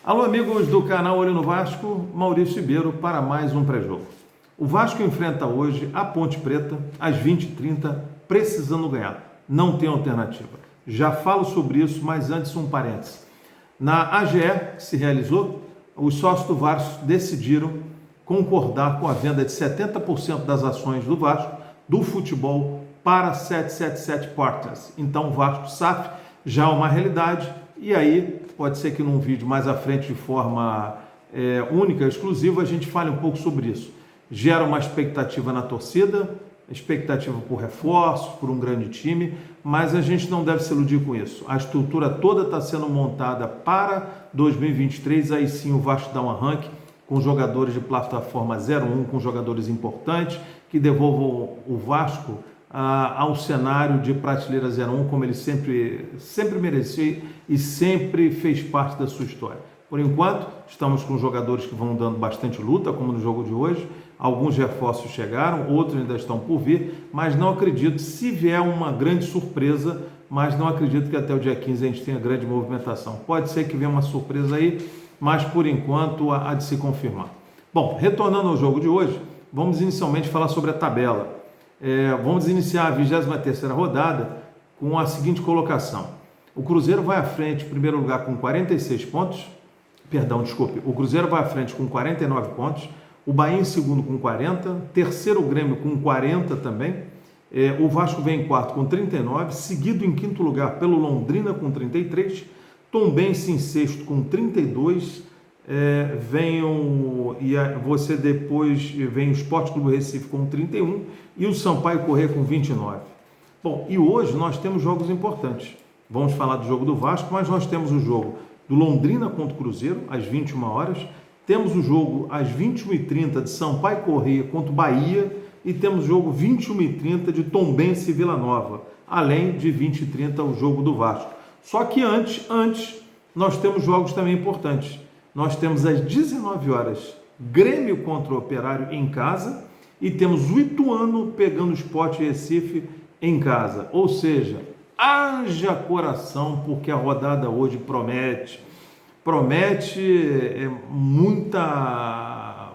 Alô, amigos do canal Olho no Vasco, Maurício Ribeiro para mais um pré-jogo. O Vasco enfrenta hoje a Ponte Preta às 20h30, precisando ganhar. Não tem alternativa. Já falo sobre isso, mas antes um parêntese. Na AGE, que se realizou, os sócios do Vasco decidiram concordar com a venda de 70% das ações do Vasco, do futebol, para 777 Partners. Então o Vasco SAF já é uma realidade e aí pode ser que num vídeo mais à frente de forma única, exclusiva, a gente fale um pouco sobre isso. Gera uma expectativa na torcida, expectativa por reforços, por um grande time, mas a gente não deve se iludir com isso. A estrutura toda está sendo montada para 2023, aí sim o Vasco dá um arranque com jogadores de plataforma 01, com jogadores importantes que devolvam o Vasco ao cenário de prateleira 01, como ele sempre mereceu e sempre fez parte da sua história. Por enquanto, estamos com jogadores que vão dando bastante luta, como no jogo de hoje. Alguns reforços chegaram, outros ainda estão por vir, mas não acredito, se vier uma grande surpresa, mas não acredito que até o dia 15 a gente tenha grande movimentação. Pode ser que venha uma surpresa aí, mas por enquanto há de se confirmar. Bom, retornando ao jogo de hoje, vamos inicialmente falar sobre a tabela. Vamos iniciar a 23ª rodada com a seguinte colocação. O Cruzeiro vai à frente, em primeiro lugar, com 46 pontos. O Cruzeiro vai à frente com 49 pontos. O Bahia em segundo com 40. Terceiro, o Grêmio com 40 também. O Vasco vem em quarto com 39. Seguido em quinto lugar pelo Londrina com 33. Tombense em sexto com 32. Vem o Sport Clube Recife com 31 e o Sampaio Corrêa com 29. Bom, e hoje nós temos jogos importantes. Vamos falar do jogo do Vasco, mas nós temos o jogo do Londrina contra o Cruzeiro às 21 horas, temos o jogo às 21h30 de Sampaio Corrêa contra o Bahia e temos o jogo 21h30 de Tombense e Vila Nova, além de 20h30 o jogo do Vasco. Só que antes nós temos jogos também importantes. Nós temos às 19 horas Grêmio contra o Operário em casa e temos o Ituano pegando o Sport Recife em casa. Ou seja, haja coração, porque a rodada hoje promete muita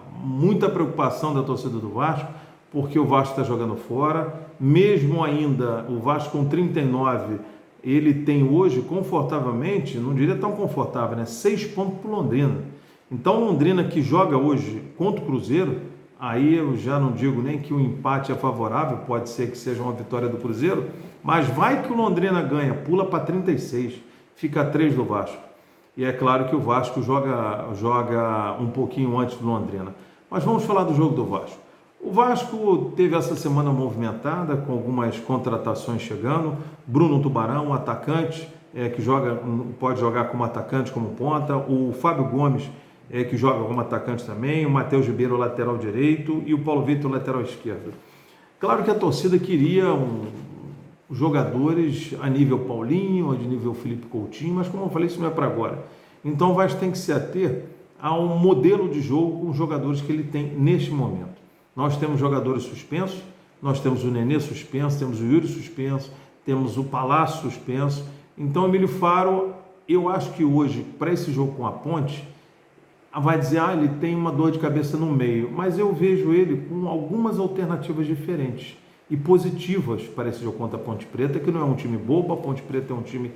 preocupação da torcida do Vasco, porque o Vasco está jogando fora, mesmo ainda o Vasco com 39, ele tem hoje confortavelmente, não diria tão confortável, né? 6 pontos para o Londrina. Então Londrina que joga hoje contra o Cruzeiro, aí eu já não digo nem que o empate é favorável, pode ser que seja uma vitória do Cruzeiro, mas vai que o Londrina ganha, pula para 36, fica 3 do Vasco. E é claro que o Vasco joga um pouquinho antes do Londrina. Mas vamos falar do jogo do Vasco. O Vasco teve essa semana movimentada, com algumas contratações chegando. Bruno Tubarão, um atacante, que pode jogar como atacante, como ponta. O Fábio Gomes, que joga como atacante também. O Matheus Ribeiro, lateral direito. E o Paulo Vitor, lateral esquerdo. Claro que a torcida queria jogadores a nível Paulinho, a nível Felipe Coutinho, mas como eu falei, isso não é para agora. Então o Vasco tem que se ater a um modelo de jogo com os jogadores que ele tem neste momento. Nós temos jogadores suspensos, nós temos o Nenê suspenso, temos o Yuri suspenso, temos o Palácio suspenso. Então, Emílio Faro, eu acho que hoje, para esse jogo com a Ponte, vai dizer, ele tem uma dor de cabeça no meio, mas eu vejo ele com algumas alternativas diferentes e positivas para esse jogo contra a Ponte Preta, que não é um time bobo. A Ponte Preta é um time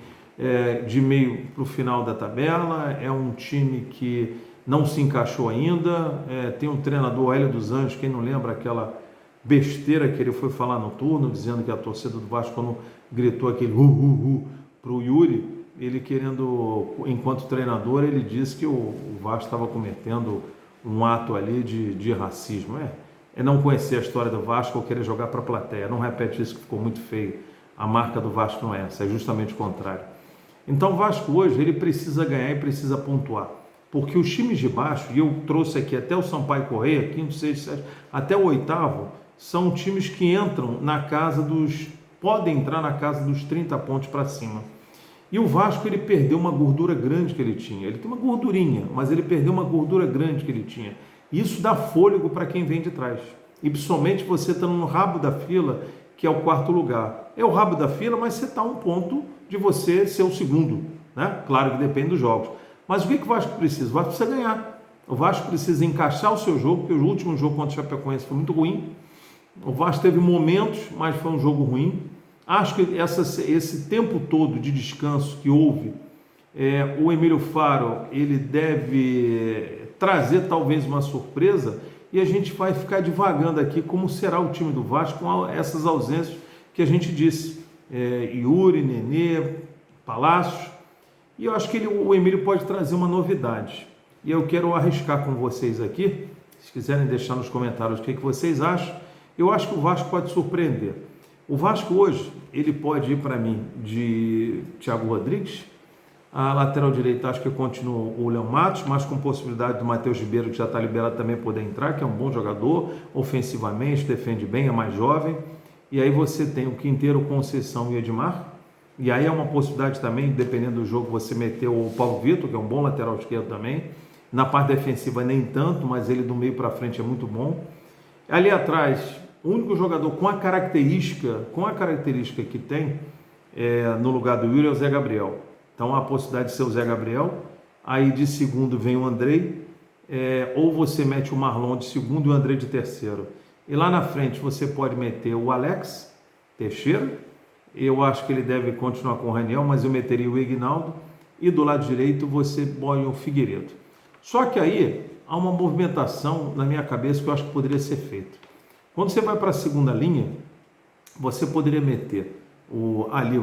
de meio para o final da tabela, é um time que não se encaixou ainda, tem um treinador, Hélio dos Anjos, quem não lembra aquela besteira que ele foi falar no turno, dizendo que a torcida do Vasco, quando gritou aquele para o Yuri, ele querendo, enquanto treinador, ele disse que o Vasco estava cometendo um ato ali de racismo. É não conhecer a história do Vasco ou querer jogar para a plateia. Não repete isso, que ficou muito feio. A marca do Vasco não é essa, é justamente o contrário. Então o Vasco hoje, ele precisa ganhar e precisa pontuar. Porque os times de baixo, e eu trouxe aqui até o Sampaio Corrêa, quinto, sexto, sétimo, até o oitavo, são times que entram podem entrar na casa dos 30 pontos para cima. E o Vasco, ele perdeu uma gordura grande que ele tinha. Ele tem uma gordurinha, mas ele perdeu uma gordura grande que ele tinha. Isso dá fôlego para quem vem de trás. E principalmente você está no rabo da fila, que é o quarto lugar. É o rabo da fila, mas você está a um ponto de você ser o segundo, né? Claro que depende dos jogos. Mas o que o Vasco precisa? O Vasco precisa ganhar. O Vasco precisa encaixar o seu jogo, porque o último jogo contra o Chapecoense foi muito ruim. O Vasco teve momentos, mas foi um jogo ruim. Acho que esse tempo todo de descanso que houve, o Emílio Faro, ele deve trazer talvez uma surpresa, e a gente vai ficar divagando aqui como será o time do Vasco com essas ausências que a gente disse. Yuri, Nenê, Palácios. E eu acho que o Emílio pode trazer uma novidade. E eu quero arriscar com vocês aqui, se quiserem deixar nos comentários o que vocês acham. Eu acho que o Vasco pode surpreender. O Vasco hoje, ele pode ir para mim de Thiago Rodrigues. A lateral direita acho que continua o Léo Matos, mas com possibilidade do Matheus Ribeiro, que já está liberado, também poder entrar, que é um bom jogador, ofensivamente, defende bem, é mais jovem. E aí você tem o Quinteiro, Conceição e Edmar. E aí é uma possibilidade também, dependendo do jogo, você meter o Paulo Vitor, que é um bom lateral esquerdo também. Na parte defensiva nem tanto, mas ele do meio para frente é muito bom. Ali atrás, o único jogador com a característica que tem no lugar do Yuri é o Zé Gabriel. Então há a possibilidade de ser o Zé Gabriel. Aí de segundo vem o Andrei, ou você mete o Marlon de segundo e o Andrei de terceiro. E lá na frente você pode meter o Alex Teixeira. Eu acho que ele deve continuar com o Raniel, mas eu meteria o Ignaldo. E do lado direito você põe o Figueiredo. Só que aí há uma movimentação na minha cabeça que eu acho que poderia ser feita. Quando você vai para a segunda linha, você poderia meter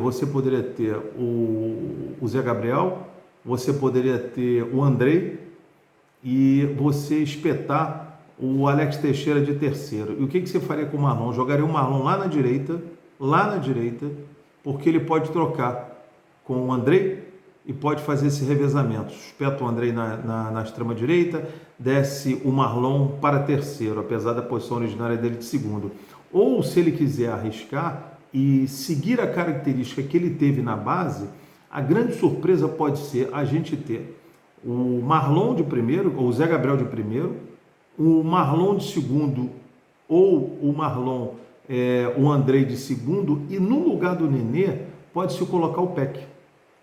você poderia ter o Zé Gabriel, você poderia ter o Andrei e você espetar o Alex Teixeira de terceiro. E o que você faria com o Marlon? Jogaria o Marlon lá na direita, porque ele pode trocar com o Andrei e pode fazer esse revezamento. Espeta o Andrei na extrema direita, desce o Marlon para terceiro, apesar da posição originária dele de segundo. Ou se ele quiser arriscar e seguir a característica que ele teve na base, a grande surpresa pode ser a gente ter o Marlon de primeiro, ou o Zé Gabriel de primeiro, o Marlon de segundo, ou o Marlon, o Andrei de segundo, e no lugar do Nenê pode-se colocar o Peck.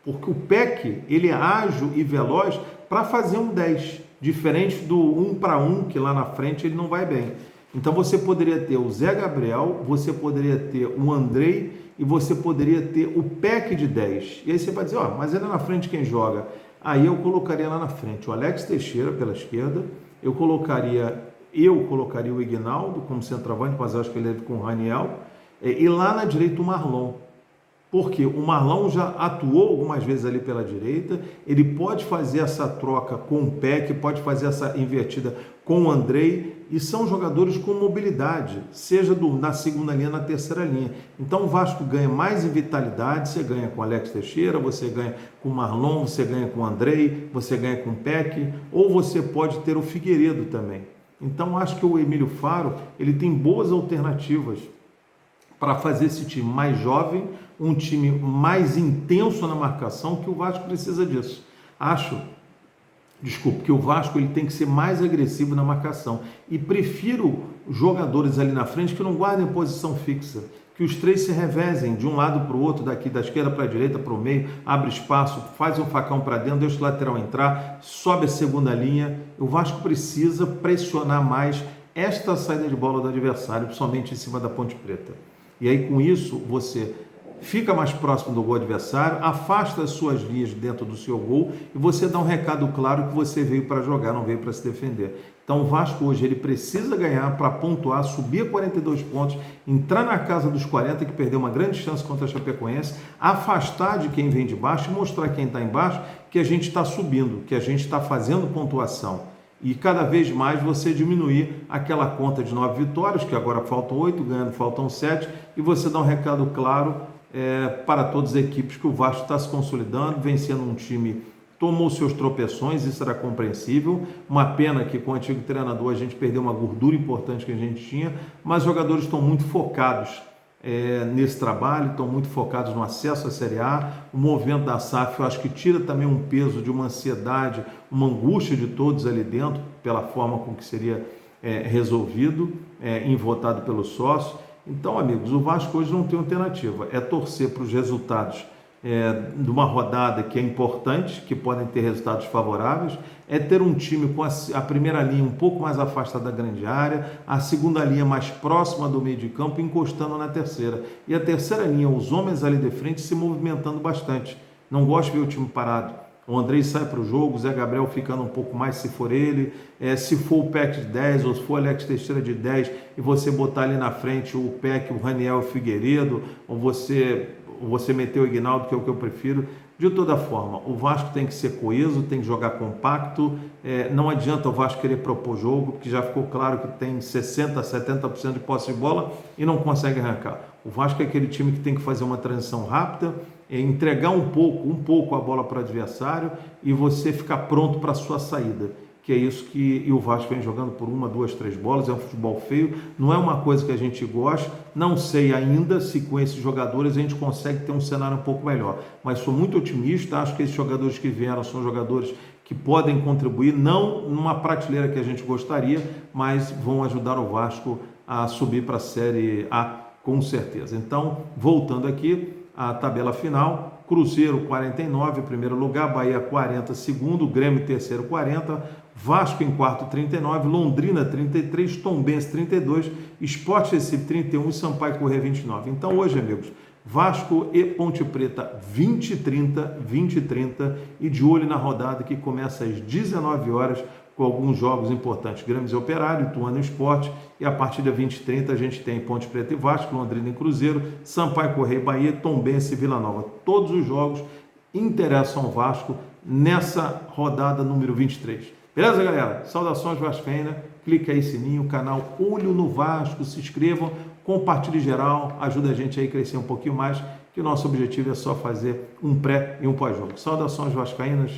Porque o Peck, ele é ágil e veloz para fazer um 10, diferente do 1 para 1, que lá na frente ele não vai bem. Então você poderia ter o Zé Gabriel, você poderia ter o Andrei e você poderia ter o Peck de 10. E aí você vai dizer, mas ele é na frente quem joga? Aí eu colocaria lá na frente o Alex Teixeira pela esquerda, eu colocaria o Ignaldo como centroavante, mas acho que ele é com o Raniel, e lá na direita o Marlon. Porque o Marlon já atuou algumas vezes ali pela direita, ele pode fazer essa troca com o Peck, pode fazer essa invertida com o Andrei, e são jogadores com mobilidade, seja na segunda linha, na terceira linha. Então o Vasco ganha mais em vitalidade, você ganha com o Alex Teixeira, você ganha com o Marlon, você ganha com o Andrei, você ganha com o Peck, ou você pode ter o Figueiredo também. Então acho que o Emílio Faro, ele tem boas alternativas para fazer esse time mais jovem, um time mais intenso na marcação, que o Vasco precisa disso. Que o Vasco ele tem que ser mais agressivo na marcação. E prefiro jogadores ali na frente que não guardem posição fixa, que os três se revezem de um lado para o outro, daqui da esquerda para a direita, para o meio, abre espaço, faz um facão para dentro, deixa o lateral entrar, sobe a segunda linha. O Vasco precisa pressionar mais esta saída de bola do adversário, principalmente em cima da Ponte Preta. E aí com isso você fica mais próximo do gol adversário, afasta as suas linhas dentro do seu gol e você dá um recado claro que você veio para jogar, não veio para se defender. Então o Vasco hoje ele precisa ganhar para pontuar, subir a 42 pontos, entrar na casa dos 40, que perdeu uma grande chance contra a Chapecoense, afastar de quem vem de baixo e mostrar quem está embaixo que a gente está subindo, que a gente está fazendo pontuação. E cada vez mais você diminuir aquela conta de 9 vitórias, que agora faltam 8, ganhando faltam 7, e você dá um recado claro para todas as equipes que o Vasco está se consolidando, vencendo um time, tomou seus tropeções, isso era compreensível. Uma pena que com o antigo treinador a gente perdeu uma gordura importante que a gente tinha, mas os jogadores estão muito focados nesse trabalho, estão muito focados no acesso à Série A. O movimento da SAF eu acho que tira também um peso de uma ansiedade, uma angústia de todos ali dentro, pela forma com que seria resolvido, votado pelo sócio. Então, amigos, o Vasco hoje não tem alternativa, é torcer para os resultados de uma rodada que é importante, que podem ter resultados favoráveis, é ter um time com a primeira linha um pouco mais afastada da grande área, a segunda linha mais próxima do meio de campo, encostando na terceira. E a terceira linha, os homens ali de frente se movimentando bastante. Não gosto de ver o time parado. O Andrei sai para o jogo, o Zé Gabriel ficando um pouco mais, se for ele, se for o Peck de 10 ou se for o Alex Teixeira de 10 e você botar ali na frente o Peck, o Raniel e o Figueiredo, ou você meter o Ignaldo, que é o que eu prefiro. De toda forma, o Vasco tem que ser coeso, tem que jogar compacto, não adianta o Vasco querer propor jogo, porque já ficou claro que tem 60%, 70% de posse de bola e não consegue arrancar. O Vasco é aquele time que tem que fazer uma transição rápida, entregar um pouco a bola para o adversário e você ficar pronto para a sua saída. Que é isso que o Vasco vem jogando por 1, 2, 3 bolas, é um futebol feio, não é uma coisa que a gente gosta, não sei ainda se com esses jogadores a gente consegue ter um cenário um pouco melhor, mas sou muito otimista, acho que esses jogadores que vieram são jogadores que podem contribuir, não numa prateleira que a gente gostaria, mas vão ajudar o Vasco a subir para a Série A com certeza. Então, voltando aqui, a tabela final: Cruzeiro 49, primeiro lugar, Bahia 40, segundo, Grêmio terceiro 40, Vasco em quarto 39, Londrina 33, Tombense 32, Sport Recife 31 e Sampaio Corrêa 29. Então hoje, amigos, Vasco e Ponte Preta 20h30 e de olho na rodada que começa às 19 horas com alguns jogos importantes: Grêmio e Operário, Ituano e Sport, e a partir da 20h30 a gente tem Ponte Preta e Vasco, Londrina e Cruzeiro, Sampaio Corrêa e Bahia, Tombense e Vila Nova. Todos os jogos interessam ao Vasco nessa rodada número 23. Beleza, galera? Saudações vascaínas, clica aí sininho, canal Olho no Vasco, se inscrevam, compartilhe geral, ajuda a gente aí a crescer um pouquinho mais, que o nosso objetivo é só fazer um pré e um pós-jogo. Saudações vascaínas.